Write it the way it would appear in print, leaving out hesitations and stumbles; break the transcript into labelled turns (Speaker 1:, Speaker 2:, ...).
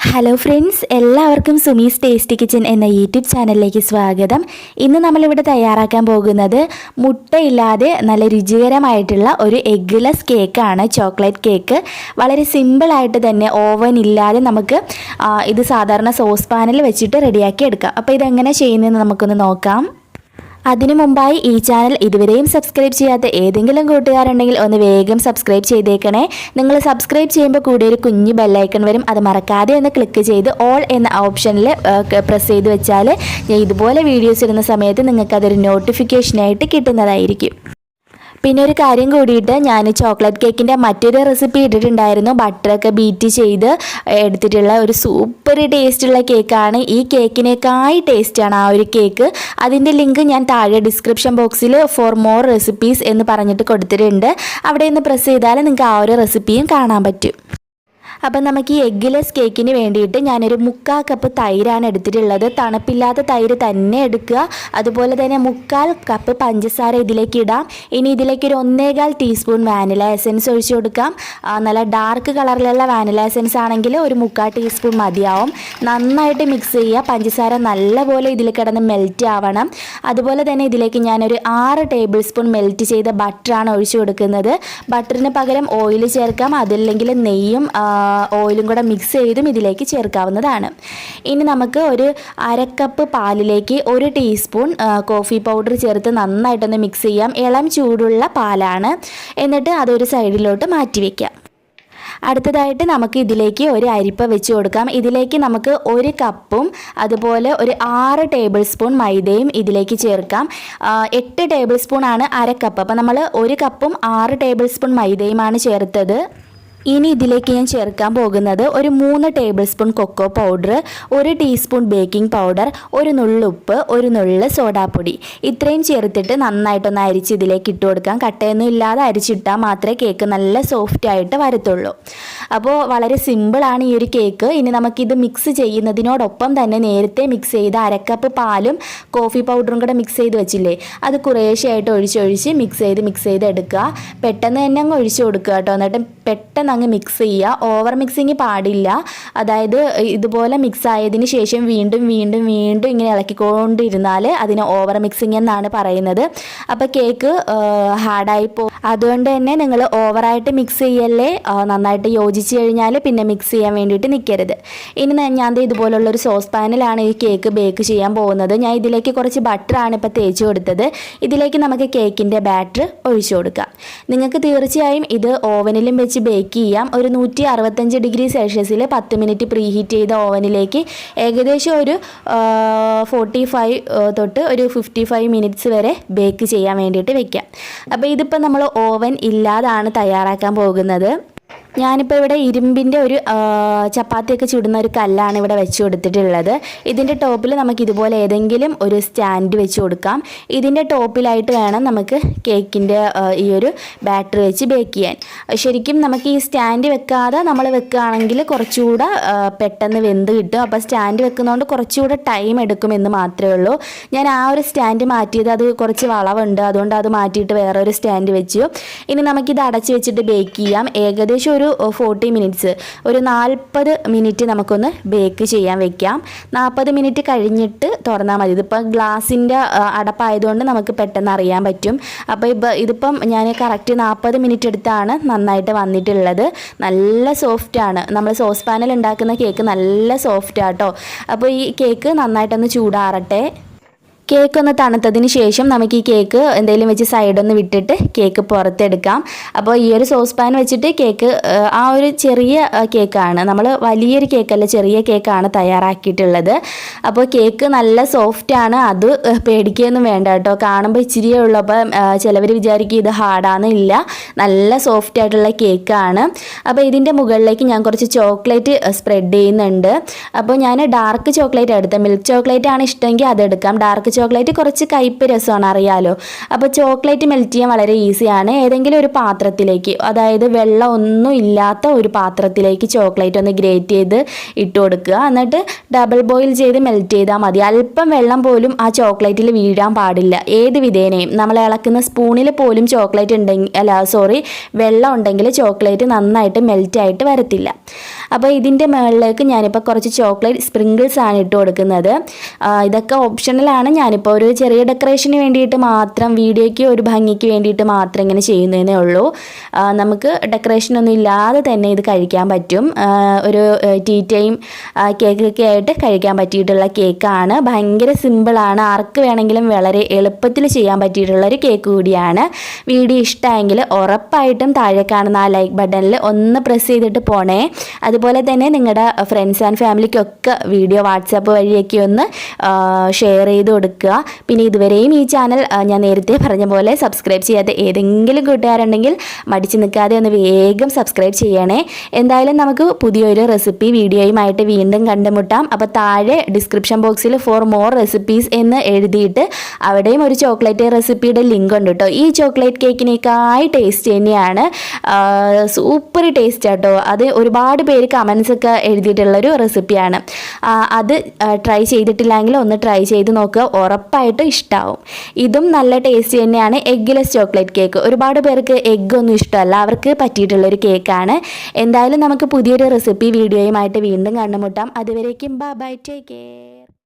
Speaker 1: Hello friends, എല്ലാവർക്കും Sumi's tasty kitchen എന്ന YouTube ചാനലിലേക്ക് സ്വാഗതം. ഇന്ന് നമ്മളിവിടെ തയ്യാറാക്കാൻ പോകുന്നത് മുട്ടയില്ലാതെ നല്ല രുചികരമായിട്ടുള്ള ഒരു എഗ്ഗ്ലെസ് കേക്കാണ്, ചോക്ലേറ്റ് കേക്ക്. വളരെ സിമ്പിളായിട്ട് തന്നെ ഓവൻ ഇല്ലാതെ നമുക്ക് ഇത് സാധാരണ സോസ് പാനിൽ വെച്ചിട്ട് റെഡിയാക്കി എടുക്കാം. അപ്പോൾ ഇതെങ്ങനെ ചെയ്യുന്നതെന്ന് നമുക്കൊന്ന് നോക്കാം. അതിനു മുമ്പായി ഈ ചാനൽ ഇതുവരെയും സബ്സ്ക്രൈബ് ചെയ്യാത്ത ഏതെങ്കിലും കൂട്ടുകാരുണ്ടെങ്കിൽ ഒന്ന് വേഗം സബ്സ്ക്രൈബ് ചെയ്തേക്കണേ. നിങ്ങൾ സബ്സ്ക്രൈബ് ചെയ്യുമ്പോൾ കൂടി ഒരു കുഞ്ഞു ബെല്ലൈക്കൺ വരും, അത് മറക്കാതെ ഒന്ന് ക്ലിക്ക് ചെയ്ത് ഓൾ എന്ന ഓപ്ഷനിൽ പ്രസ് ചെയ്ത് വെച്ചാൽ ഞാൻ ഇതുപോലെ വീഡിയോസ് ഇടുന്ന സമയത്ത് നിങ്ങൾക്കതൊരു നോട്ടിഫിക്കേഷനായിട്ട് കിട്ടുന്നതായിരിക്കും. പിന്നെ ഒരു കാര്യം കൂടിയിട്ട്, ഞാൻ ചോക്ലേറ്റ് കേക്കിൻ്റെ മറ്റൊരു റെസിപ്പി ഇട്ടിട്ടുണ്ടായിരുന്നു. ബട്ടറൊക്കെ ബീറ്റ് ചെയ്ത് എടുത്തിട്ടുള്ള ഒരു സൂപ്പർ ടേസ്റ്റുള്ള കേക്കാണ്. ഈ കേക്കിനേക്കായി ടേസ്റ്റാണ് ആ ഒരു കേക്ക്. അതിൻ്റെ ലിങ്ക് ഞാൻ താഴെ ഡിസ്ക്രിപ്ഷൻ ബോക്സിൽ ഫോർ മോർ റെസിപ്പീസ് എന്ന് പറഞ്ഞിട്ട് കൊടുത്തിട്ടുണ്ട്. അവിടെ നിന്ന് പ്രസ് ചെയ്താൽ നിങ്ങൾക്ക് ആ ഒരു റെസിപ്പിയും കാണാൻ പറ്റും. അപ്പം നമുക്ക് ഈ എഗ്ഗ്ലെസ് കേക്കിന് വേണ്ടിയിട്ട് ഞാനൊരു 3/4 കപ്പ് തൈരാണ് എടുത്തിട്ടുള്ളത്. തണുപ്പില്ലാത്ത തൈര് തന്നെ എടുക്കുക. അതുപോലെ തന്നെ 3/4 കപ്പ് പഞ്ചസാര ഇതിലേക്ക് ഇടാം. ഇനി ഇതിലേക്ക് ഒരു 1.25 ടീസ്പൂൺ വാനില എസൻസ് ഒഴിച്ചു കൊടുക്കാം. നല്ല ഡാർക്ക് കളറിലുള്ള വാനില എസൻസ് ആണെങ്കിൽ ഒരു 3/4 ടീസ്പൂൺ മതിയാവും. നന്നായിട്ട് മിക്സ് ചെയ്യുക. പഞ്ചസാര നല്ലപോലെ ഇതിൽ കിടന്ന് മെൽറ്റ് ആവണം. അതുപോലെ തന്നെ ഇതിലേക്ക് ഞാനൊരു 6 ടേബിൾ സ്പൂൺ മെൽറ്റ് ചെയ്ത ബട്ടറാണ് ഒഴിച്ചു കൊടുക്കുന്നത്. ബട്ടറിന് പകരം ഓയിൽ ചേർക്കാം, അതല്ലെങ്കിൽ നെയ്യും ഓയിലും കൂടെ മിക്സ് ചെയ്തും ഇതിലേക്ക് ചേർക്കാവുന്നതാണ്. ഇനി നമുക്ക് ഒരു 1/2 കപ്പ് പാലിലേക്ക് 1 ടീസ്പൂൺ കോഫി പൗഡർ ചേർത്ത് നന്നായിട്ടൊന്ന് മിക്സ് ചെയ്യാം. ഇളം ചൂടുള്ള പാലാണ്. എന്നിട്ട് അതൊരു സൈഡിലോട്ട് മാറ്റി വയ്ക്കാം. അടുത്തതായിട്ട് നമുക്ക് ഇതിലേക്ക് ഒരു അരിപ്പ വെച്ച് കൊടുക്കാം. ഇതിലേക്ക് നമുക്ക് 1 കപ്പും അതുപോലെ ഒരു 6 ടേബിൾ സ്പൂൺ മൈദയും ഇതിലേക്ക് ചേർക്കാം. 8 ടേബിൾ സ്പൂൺ ആണ് 1/2 കപ്പ്. അപ്പോൾ നമ്മൾ 1 കപ്പും 6 ടേബിൾ സ്പൂൺ മൈദയുമാണ് ചേർത്തത്. ഇനി ഇതിലേക്ക് ഞാൻ ചേർക്കാൻ പോകുന്നത് ഒരു 3 tablespoon cocoa powder, 1 teaspoon baking powder, ഒരു നുള്ളുപ്പ്, ഒരു നുള്ള് സോഡാപ്പൊടി. ഇത്രയും ചേർത്തിട്ട് നന്നായിട്ടൊന്ന് അരിച്ച് ഇതിലേക്ക് ഇട്ട് കൊടുക്കാം. കട്ടയൊന്നും ഇല്ലാതെ അരിച്ചിട്ടാൽ മാത്രമേ കേക്ക് നല്ല സോഫ്റ്റ് ആയിട്ട് വരത്തുള്ളൂ. അപ്പോൾ വളരെ സിമ്പിളാണ് ഈ ഒരു കേക്ക്. ഇനി നമുക്കിത് മിക്സ് ചെയ്യുന്നതിനോടൊപ്പം തന്നെ നേരത്തെ മിക്സ് ചെയ്ത 1/2 കപ്പ് പാലും കോഫി പൗഡറും കൂടെ മിക്സ് ചെയ്ത് വെച്ചില്ലേ, അത് കുറേശ്ശെയായിട്ട് ഒഴിച്ച് മിക്സ് ചെയ്ത് എടുക്കുക. പെട്ടെന്ന് തന്നെ അങ്ങ് ഒഴിച്ച് കൊടുക്കുക കേട്ടോ. എന്നിട്ട് പെട്ടെന്ന് അങ്ങ് മിക്സ് ചെയ്യുക. ഓവർ മിക്സിങ് പാടില്ല. അതായത് ഇതുപോലെ മിക്സ് ആയതിന് ശേഷം വീണ്ടും ഇങ്ങനെ ഇളക്കിക്കൊണ്ടിരുന്നാൽ അതിന് ഓവർ മിക്സിങ് എന്നാണ് പറയുന്നത്. അപ്പോൾ കേക്ക് ഹാർഡായി പോകും. അതുകൊണ്ട് തന്നെ നിങ്ങൾ ഓവറായിട്ട് മിക്സ് ചെയ്യല്ലേ. നന്നായിട്ട് യോജിച്ച് കഴിഞ്ഞാൽ പിന്നെ മിക്സ് ചെയ്യാൻ വേണ്ടിയിട്ട് നിൽക്കരുത്. ഇനി ഞാൻ ഇതുപോലുള്ളൊരു സോസ് പാനിലാണ് ഈ കേക്ക് ബേക്ക് ചെയ്യാൻ പോകുന്നത്. ഞാൻ ഇതിലേക്ക് കുറച്ച് ബട്ടറാണ് ഇപ്പോൾ തേച്ച് കൊടുത്തത്. ഇതിലേക്ക് നമുക്ക് കേക്കിൻ്റെ ബാറ്റർ ഒഴിച്ചു കൊടുക്കാം. നിങ്ങൾക്ക് തീർച്ചയായും ഇത് ഓവനിലും വെച്ച് ബേക്ക് ചെയ്യാം. ഒരു 165 ഡിഗ്രി സെൽഷ്യസിൽ 10 മിനിറ്റ് പ്രീ ഹീറ്റ് ചെയ്ത ഓവനിലേക്ക് ഏകദേശം ഒരു 45 തൊട്ട് ഒരു 55 മിനിറ്റ്സ് വരെ ബേക്ക് ചെയ്യാൻ വേണ്ടിയിട്ട് വെക്കാം. അപ്പോൾ ഇതിപ്പോൾ നമ്മൾ ഓവൻ ഇല്ലാതാണ് തയ്യാറാക്കാൻ പോകുന്നത്. ഞാനിപ്പോൾ ഇവിടെ ഇരുമ്പിൻ്റെ ഒരു ചപ്പാത്തിയൊക്കെ ചുടുന്ന ഒരു കല്ലാണ് ഇവിടെ വെച്ച് കൊടുത്തിട്ടുള്ളത്. ഇതിൻ്റെ ടോപ്പിൽ നമുക്ക് ഇതുപോലെ ഏതെങ്കിലും ഒരു സ്റ്റാൻഡ് വെച്ച് കൊടുക്കാം. ഇതിൻ്റെ ടോപ്പിലായിട്ട് വേണം നമുക്ക് കേക്കിൻ്റെ ഈ ഒരു ബാറ്റർ വെച്ച് ബേക്ക് ചെയ്യാൻ. ശരിക്കും നമുക്ക് ഈ സ്റ്റാൻഡ് വെക്കാതെ നമ്മൾ വെക്കുകയാണെങ്കിൽ കുറച്ചുകൂടെ പെട്ടെന്ന് വെന്ത് കിട്ടും. അപ്പോൾ സ്റ്റാൻഡ് വെക്കുന്നതുകൊണ്ട് കുറച്ചുകൂടെ ടൈം എടുക്കുമെന്ന് മാത്രമേ ഉള്ളൂ. ഞാൻ ആ ഒരു സ്റ്റാൻഡ് മാറ്റിയത്, അത് കുറച്ച് വളവുണ്ട്, അതുകൊണ്ട് അത് മാറ്റിയിട്ട് വേറൊരു സ്റ്റാൻഡ് വെച്ചു. ഇനി നമുക്കിത് അടച്ച് വെച്ചിട്ട് ബേക്ക് ചെയ്യാം. ഏകദേശം ഒരു 40 മിനിറ്റ്സ്, ഒരു 40 മിനിറ്റ് നമുക്കൊന്ന് ബേക്ക് ചെയ്യാൻ വെക്കാം. 40 മിനിറ്റ് കഴിഞ്ഞിട്ട് തുറന്നാൽ മതി. ഇതിപ്പോൾ ഗ്ലാസിൻ്റെ അടപ്പായതുകൊണ്ട് നമുക്ക് പെട്ടെന്ന് അറിയാൻ പറ്റും. അപ്പോൾ ഇതിപ്പം ഞാൻ കറക്റ്റ് 40 മിനിറ്റ് എടുത്താണ് നന്നായിട്ട് വന്നിട്ടുള്ളത്. നല്ല സോഫ്റ്റാണ്. നമ്മൾ സോസ് പാനിൽ ഉണ്ടാക്കുന്ന കേക്ക് നല്ല സോഫ്റ്റാട്ടോ. അപ്പോൾ ഈ കേക്ക് നന്നായിട്ടൊന്ന് ചൂടാറട്ടെ. കേക്ക് ഒന്ന് തണുത്തതിന് ശേഷം നമുക്ക് ഈ കേക്ക് എന്തെങ്കിലും വെച്ച് സൈഡൊന്ന് വിട്ടിട്ട് കേക്ക് പുറത്തെടുക്കാം. അപ്പോൾ ഈ ഒരു സോസ് പാൻ വെച്ചിട്ട് കേക്ക് ആ ഒരു ചെറിയ കേക്കാണ്, നമ്മൾ വലിയൊരു കേക്കല്ല, ചെറിയ കേക്കാണ് തയ്യാറാക്കിയിട്ടുള്ളത്. അപ്പോൾ കേക്ക് നല്ല സോഫ്റ്റാണ്. അത് പേടിക്കുകയൊന്നും വേണ്ട കേട്ടോ. കാണുമ്പോൾ ഇച്ചിരിയേ ഉള്ളൂ. അപ്പോൾ ചിലവർ വിചാരിക്കും ഇത് ഹാർഡാണെന്നില്ല, നല്ല സോഫ്റ്റ് ആയിട്ടുള്ള കേക്കാണ്. അപ്പോൾ ഇതിൻ്റെ മുകളിലേക്ക് ഞാൻ കുറച്ച് ചോക്ലേറ്റ് സ്പ്രെഡ് ചെയ്യുന്നുണ്ട്. അപ്പോൾ ഞാൻ ഡാർക്ക് ചോക്ലേറ്റ് എടുത്തത്. മിൽക്ക് ചോക്ലേറ്റ് ആണ് ഇഷ്ടമെങ്കിൽ അതെടുക്കാം. ഡാർക്ക് ചോക്ലേറ്റ് കുറച്ച് കയ്പ്പ് രസമാണ്, അറിയാലോ. അപ്പോൾ ചോക്ലേറ്റ് മെൽറ്റ് ചെയ്യാൻ വളരെ ഈസിയാണ്. ഏതെങ്കിലും ഒരു പാത്രത്തിലേക്ക്, അതായത് വെള്ളം ഒന്നും ഇല്ലാത്ത ഒരു പാത്രത്തിലേക്ക് ചോക്ലേറ്റ് ഒന്ന് ഗ്രേറ്റ് ചെയ്ത് ഇട്ട് കൊടുക്കുക. എന്നിട്ട് ഡബിൾ ബോയിൽ ചെയ്ത് മെൽറ്റ് ചെയ്താൽ മതി. അല്പം വെള്ളം പോലും ആ ചോക്ലേറ്റിൽ വീഴാൻ പാടില്ല. ഏത് വിധേനയും നമ്മൾ ഇളക്കുന്ന സ്പൂണിൽ പോലും ചോക്ലേറ്റ് ഉണ്ടെങ്കിൽ വെള്ളം ഉണ്ടെങ്കിൽ ചോക്ലേറ്റ് നന്നായിട്ട് മെൽറ്റായിട്ട് വരത്തില്ല. അപ്പോൾ ഇതിൻ്റെ മുകളിലേക്ക് ഞാനിപ്പോൾ കുറച്ച് ചോക്ലേറ്റ് സ്പ്രിങ്കിൾസ് ആണ് ഇട്ട് കൊടുക്കുന്നത്. ഇതൊക്കെ ഓപ്ഷണലാണ്. ഞാനിപ്പോൾ ഒരു ചെറിയ ഡെക്കറേഷന് വേണ്ടിയിട്ട് മാത്രം, വീഡിയോയ്ക്ക് ഒരു ഭംഗിക്ക് വേണ്ടിയിട്ട് മാത്രം ഇങ്ങനെ ചെയ്യുന്നതേ ഉള്ളൂ. നമുക്ക് ഡെക്കറേഷനൊന്നും ഇല്ലാതെ തന്നെ ഇത് കഴിക്കാൻ പറ്റും. ഒരു ടീ ടൈം കേക്കൊക്കെ ആയിട്ട് കഴിക്കാൻ പറ്റിയിട്ടുള്ള കേക്കാണ്. ഭയങ്കര സിമ്പിളാണ്. ആർക്ക് വേണമെങ്കിലും വളരെ എളുപ്പത്തിൽ ചെയ്യാൻ പറ്റിയിട്ടുള്ളൊരു കേക്ക് കൂടിയാണ്. വീഡിയോ ഇഷ്ടമായെങ്കിൽ ഉറപ്പായിട്ടും താഴെ കാണുന്ന ആ ലൈക്ക് ബട്ടണിൽ ഒന്ന് പ്രസ് ചെയ്തിട്ട് പോണേ. അതുപോലെ തന്നെ നിങ്ങളുടെ ഫ്രണ്ട്സ് ആൻഡ് ഫാമിലിക്കൊക്കെ വീഡിയോ വാട്സാപ്പ് വഴിയൊക്കെ ഒന്ന് ഷെയർ ചെയ്ത് കൊടുക്കുക. പിന്നെ ഇതുവരെയും ഈ ചാനൽ ഞാൻ നേരത്തെ പറഞ്ഞ പോലെ സബ്സ്ക്രൈബ് ചെയ്യാത്ത ഏതെങ്കിലും കൂട്ടുകാരുണ്ടെങ്കിൽ മടിച്ച് നിൽക്കാതെ ഒന്ന് വേഗം സബ്സ്ക്രൈബ് ചെയ്യണേ. എന്തായാലും നമുക്ക് പുതിയൊരു റെസിപ്പി വീഡിയോയുമായിട്ട് വീണ്ടും കണ്ടുമുട്ടാം. അപ്പോൾ താഴെ ഡിസ്ക്രിപ്ഷൻ ബോക്സിൽ ഫോർ മോർ റെസിപ്പീസ് എന്ന് എഴുതിയിട്ട് അവിടെയും ഒരു ചോക്ലേറ്റ് റെസിപ്പിയുടെ ലിങ്ക് ഉണ്ട് കേട്ടോ. ഈ ചോക്ലേറ്റ് കേക്കിനേക്കായി ടേസ്റ്റ് തന്നെയാണ്. സൂപ്പർ ടേസ്റ്റ് ആട്ടോ. അത് ഒരുപാട് പേര് കമൻസ് ഒക്കെ എഴുതിയിട്ടുള്ളൊരു റെസിപ്പിയാണ്. അത് ട്രൈ ചെയ്തിട്ടില്ലെങ്കിൽ ഒന്ന് ട്രൈ ചെയ്ത് നോക്കുക, ഉറപ്പായിട്ട് ഇഷ്ടമാവും. ഇതും നല്ല ടേസ്റ്റ് തന്നെയാണ്. Eggless chocolate cake. ഒരുപാട് പേർക്ക് എഗ്ഗ് ഒന്നും ഇഷ്ടമല്ല, അവർക്ക് പറ്റിയിട്ടുള്ളൊരു കേക്കാണ്. എന്തായാലും നമുക്ക് പുതിയൊരു റെസിപ്പി വീഡിയോയുമായിട്ട് വീണ്ടും കണ്ടുമുട്ടാം. അതുവരേക്കും ബൈ, ടേക്ക് കെയർ.